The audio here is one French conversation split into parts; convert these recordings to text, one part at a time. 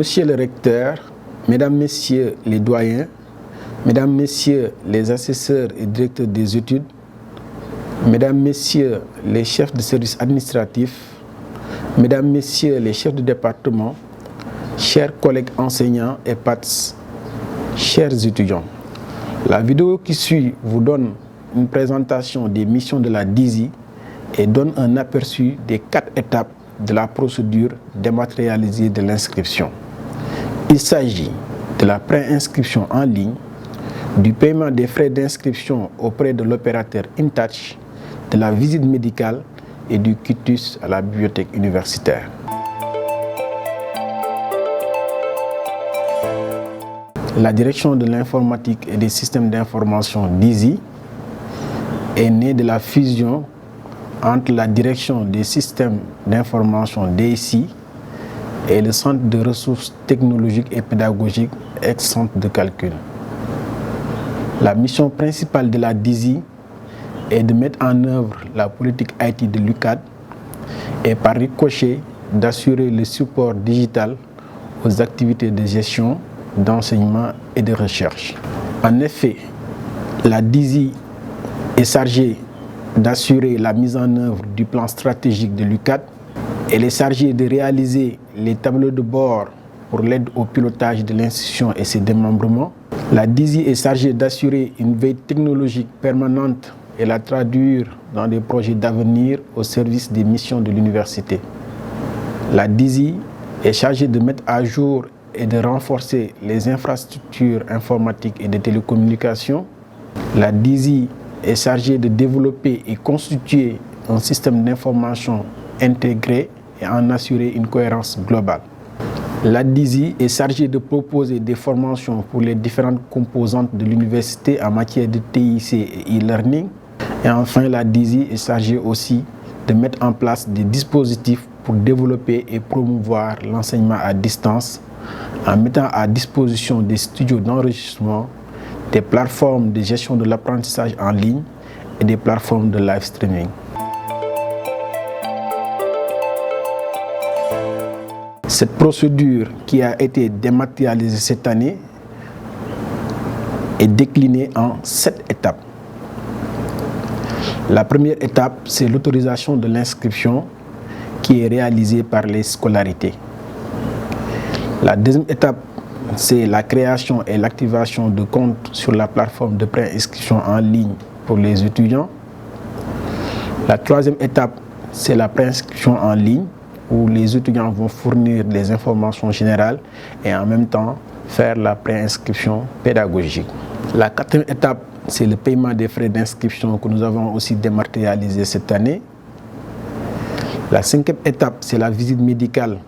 Monsieur le recteur, Mesdames, Messieurs les doyens, Mesdames, Messieurs les assesseurs et directeurs des études, Mesdames, Messieurs les chefs de service administratifs, Mesdames, Messieurs les chefs de département, chers collègues enseignants et PATS, chers étudiants. La vidéo qui suit vous donne une présentation des missions de la DISI et donne un aperçu des 4 étapes de la procédure dématérialisée de l'inscription. Il s'agit de la préinscription en ligne, du paiement des frais d'inscription auprès de l'opérateur InTouch, de la visite médicale et du quitus à la bibliothèque universitaire. La direction de l'informatique et des systèmes d'information DISI est née de la fusion entre la direction des systèmes d'information DSI et le centre de ressources technologiques et pédagogiques ex-centre de calcul. La mission principale de la DISI est de mettre en œuvre la politique IT de l'UCAD et par ricochet d'assurer le support digital aux activités de gestion, d'enseignement et de recherche. En effet, la DISI est chargée d'assurer la mise en œuvre du plan stratégique de l'UCAD. Elle est chargée de réaliser les tableaux de bord pour l'aide au pilotage de l'institution et ses démembrements. La DISI est chargée d'assurer une veille technologique permanente et la traduire dans des projets d'avenir au service des missions de l'université. La DISI est chargée de mettre à jour et de renforcer les infrastructures informatiques et de télécommunications. La DISI est chargée de développer et constituer un système d'information intégré et en assurer une cohérence globale. La DISI est chargée de proposer des formations pour les différentes composantes de l'université en matière de TIC et e-learning. Et enfin, la DISI est chargée aussi de mettre en place des dispositifs pour développer et promouvoir l'enseignement à distance en mettant à disposition des studios d'enregistrement, des plateformes de gestion de l'apprentissage en ligne et des plateformes de live streaming. Cette procédure qui a été dématérialisée cette année est déclinée en 7 étapes. La première étape, c'est l'autorisation de l'inscription qui est réalisée par les scolarités. La deuxième étape, c'est la création et l'activation de comptes sur la plateforme de préinscription en ligne pour les étudiants. La troisième étape, c'est la préinscription en ligne où les étudiants vont fournir des informations générales et en même temps faire la préinscription pédagogique. La quatrième étape, c'est le paiement des frais d'inscription que nous avons aussi dématérialisé cette année. La cinquième étape, c'est la visite médicale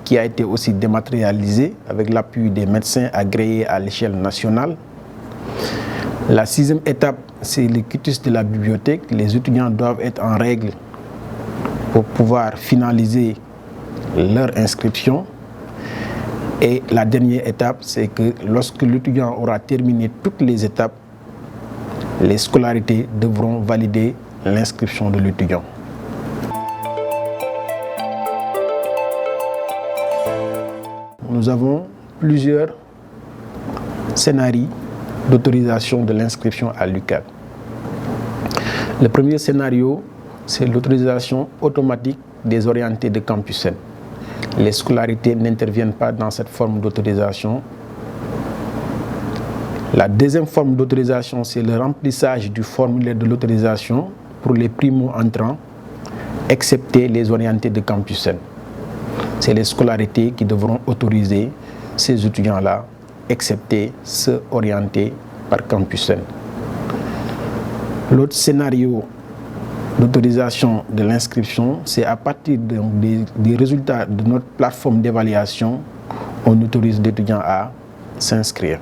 qui a été aussi dématérialisée avec l'appui des médecins agréés à l'échelle nationale. La sixième étape, c'est le quitus de la bibliothèque. Les étudiants doivent être en règle pour pouvoir finaliser leur inscription. Et la dernière étape, c'est que lorsque l'étudiant aura terminé toutes les étapes, les scolarités devront valider l'inscription de l'étudiant. Nous avons plusieurs scénarios d'autorisation de l'inscription à l'UCAD. Le premier scénario, c'est l'autorisation automatique des orientés de Campus N. Les scolarités n'interviennent pas dans cette forme d'autorisation. La deuxième forme d'autorisation, c'est le remplissage du formulaire de l'autorisation pour les primo-entrants, excepté les orientés de Campus N. C'est les scolarités qui devront autoriser ces étudiants-là, excepté ceux orientés par Campus N. L'autre scénario d'autorisation de l'inscription, c'est à partir des résultats de notre plateforme d'évaluation, on autorise l'étudiant à s'inscrire.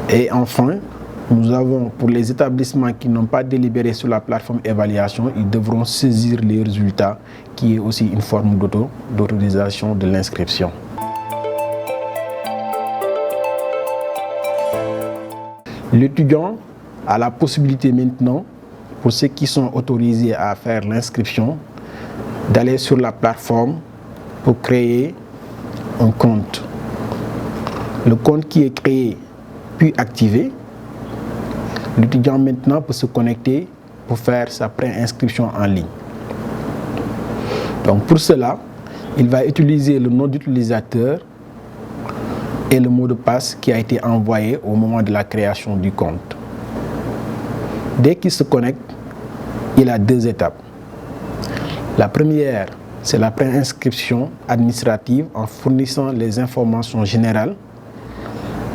Et enfin, nous avons pour les établissements qui n'ont pas délibéré sur la plateforme évaluation, ils devront saisir les résultats, qui est aussi une forme d'autorisation de l'inscription. L'étudiant a la possibilité maintenant, pour ceux qui sont autorisés à faire l'inscription, d'aller sur la plateforme pour créer un compte. Le compte qui est créé puis activé, l'étudiant maintenant peut se connecter pour faire sa préinscription en ligne. Donc pour cela, il va utiliser le nom d'utilisateur et le mot de passe qui a été envoyé au moment de la création du compte. Dès qu'il se connecte, il a deux étapes. La première, c'est la préinscription administrative en fournissant les informations générales,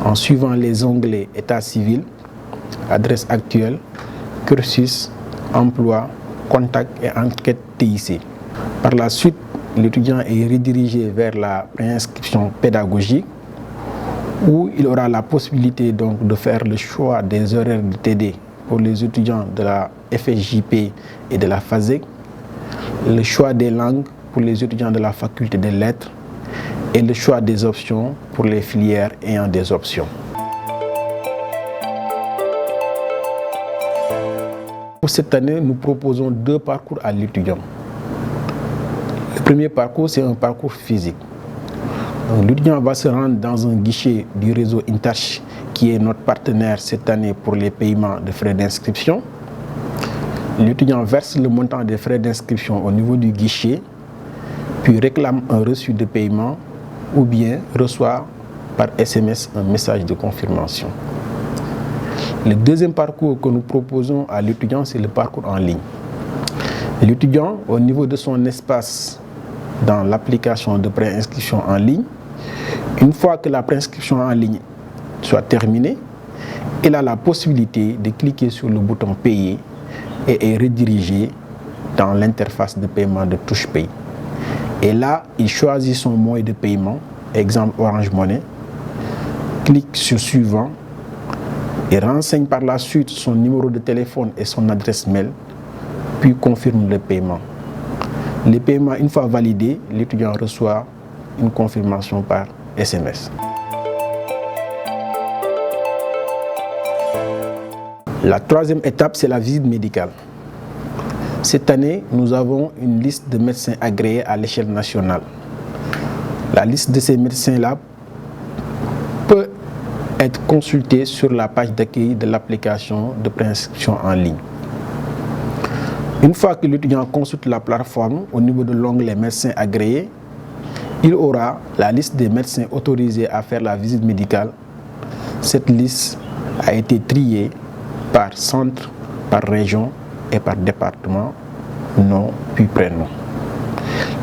en suivant les onglets État civil, adresse actuelle, cursus, emploi, contact et enquête TIC. Par la suite, l'étudiant est redirigé vers la préinscription pédagogique où il aura la possibilité donc de faire le choix des horaires de TD pour les étudiants de la FSJP et de la FASEG, le choix des langues pour les étudiants de la faculté des lettres et le choix des options pour les filières ayant des options. Pour cette année, nous proposons deux parcours à l'étudiant. Le premier parcours, c'est un parcours physique. L'étudiant va se rendre dans un guichet du réseau Intouch, qui est notre partenaire cette année pour les paiements de frais d'inscription. L'étudiant verse le montant des frais d'inscription au niveau du guichet, puis réclame un reçu de paiement ou bien reçoit par SMS un message de confirmation. Le deuxième parcours que nous proposons à l'étudiant, c'est le parcours en ligne. L'étudiant, au niveau de son espace dans l'application de préinscription en ligne, une fois que la préinscription en ligne soit terminée, il a la possibilité de cliquer sur le bouton payer et est redirigé dans l'interface de paiement de TouchPay. Et là, il choisit son moyen de paiement, exemple Orange Money, clique sur suivant et renseigne par la suite son numéro de téléphone et son adresse mail, puis confirme le paiement. Le paiement, une fois validé, l'étudiant reçoit une confirmation par SMS. La troisième étape, c'est la visite médicale. Cette année, nous avons une liste de médecins agréés à l'échelle nationale. La liste de ces médecins-là peut être consultée sur la page d'accueil de l'application de préinscription en ligne. Une fois que l'étudiant consulte la plateforme au niveau de l'onglet médecins agréés, il aura la liste des médecins autorisés à faire la visite médicale. Cette liste a été triée par centre, par région et par département, nom puis prénom.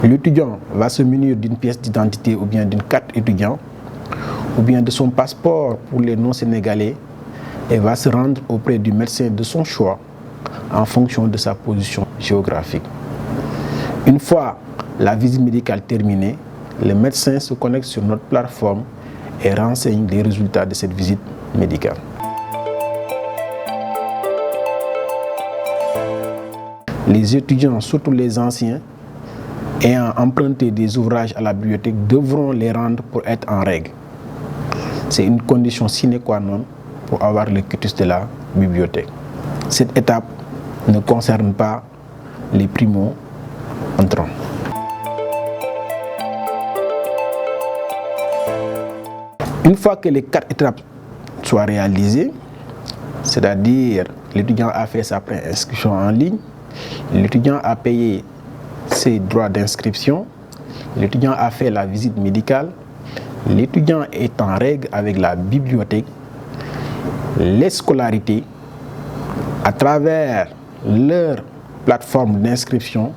L'étudiant va se munir d'une pièce d'identité ou bien d'une carte étudiant ou bien de son passeport pour les non-sénégalais et va se rendre auprès du médecin de son choix en fonction de sa position géographique. Une fois la visite médicale terminée, le médecin se connecte sur notre plateforme et renseigne les résultats de cette visite médicale. Les étudiants, surtout les anciens, ayant emprunté des ouvrages à la bibliothèque, devront les rendre pour être en règle. C'est une condition sine qua non pour avoir le quitus de la bibliothèque. Cette étape ne concerne pas les primo-entrants. Une fois que les 4 étapes soient réalisées, c'est-à-dire l'étudiant a fait sa préinscription en ligne, l'étudiant a payé ses droits d'inscription, l'étudiant a fait la visite médicale, l'étudiant est en règle avec la bibliothèque, les scolarités, à travers leur plateforme d'inscription,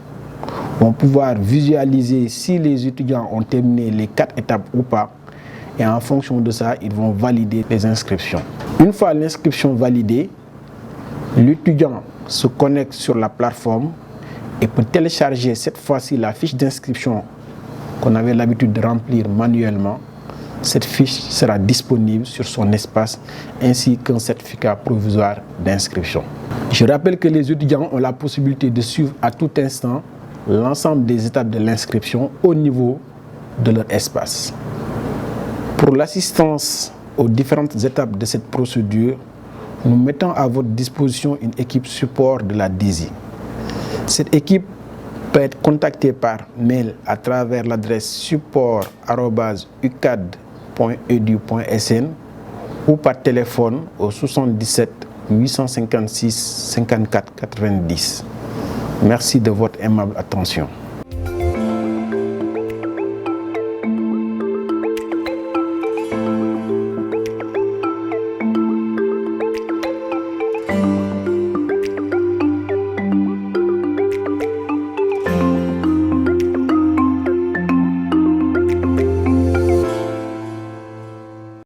vont pouvoir visualiser si les étudiants ont terminé les 4 étapes ou pas. Et en fonction de ça, ils vont valider les inscriptions. Une fois l'inscription validée, l'étudiant se connecte sur la plateforme et peut télécharger cette fois-ci la fiche d'inscription qu'on avait l'habitude de remplir manuellement. Cette fiche sera disponible sur son espace ainsi qu'un certificat provisoire d'inscription. Je rappelle que les étudiants ont la possibilité de suivre à tout instant l'ensemble des étapes de l'inscription au niveau de leur espace. Pour l'assistance aux différentes étapes de cette procédure, nous mettons à votre disposition une équipe support de la DISI. Cette équipe peut être contacté par mail à travers l'adresse support@ucad.edu.sn ou par téléphone au 77 856 54 90. Merci de votre aimable attention.